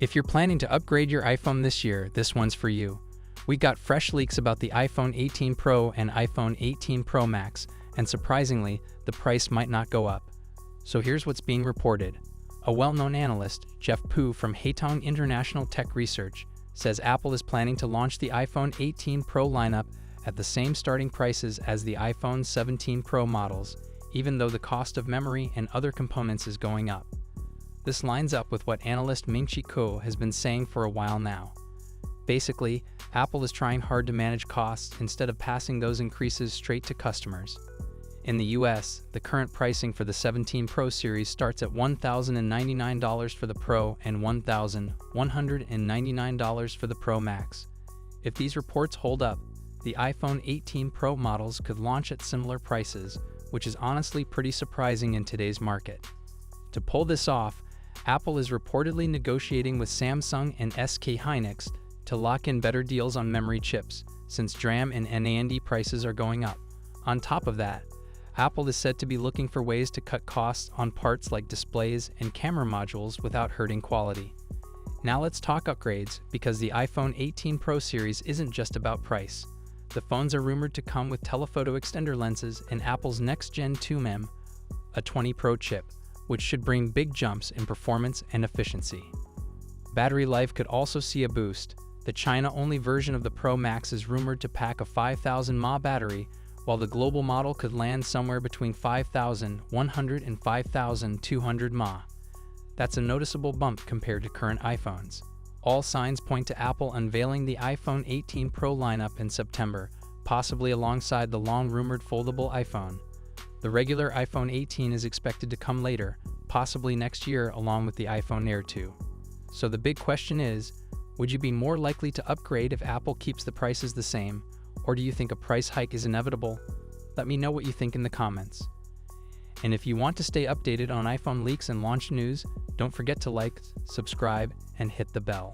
If you're planning to upgrade your iPhone this year, this one's for you. We got fresh leaks about the iPhone 18 Pro and iPhone 18 Pro Max, and surprisingly, the price might not go up. So here's what's being reported. A well-known analyst, Jeff Pu from Haitong International Tech Research, says Apple is planning to launch the iPhone 18 Pro lineup at the same starting prices as the iPhone 17 Pro models, even though the cost of memory and other components is going up. This lines up with what analyst Ming-Chi has been saying for a while now. Basically, Apple is trying hard to manage costs instead of passing those increases straight to customers. In the US, the current pricing for the 17 Pro series starts at $1,099 for the Pro and $1,199 for the Pro Max. If these reports hold up, the iPhone 18 Pro models could launch at similar prices, which is honestly pretty surprising in today's market. To pull this off, Apple is reportedly negotiating with Samsung and SK Hynix to lock in better deals on memory chips, since DRAM and NAND prices are going up. On top of that, Apple is said to be looking for ways to cut costs on parts like displays and camera modules without hurting quality. Now let's talk upgrades, because the iPhone 18 Pro series isn't just about price. The phones are rumored to come with telephoto extender lenses and Apple's next-gen 2mm, A20 Pro chip, which should bring big jumps in performance and efficiency. Battery life could also see a boost. The China-only version of the Pro Max is rumored to pack a 5,000 mAh battery, while the global model could land somewhere between 5,100 and 5,200 mAh. That's a noticeable bump compared to current iPhones. All signs point to Apple unveiling the iPhone 18 Pro lineup in September, possibly alongside the long-rumored foldable iPhone. The regular iPhone 18 is expected to come later, possibly next year along with the iPhone Air 2. So the big question is, would you be more likely to upgrade if Apple keeps the prices the same, or do you think a price hike is inevitable? Let me know what you think in the comments. And if you want to stay updated on iPhone leaks and launch news, don't forget to like, subscribe, and hit the bell.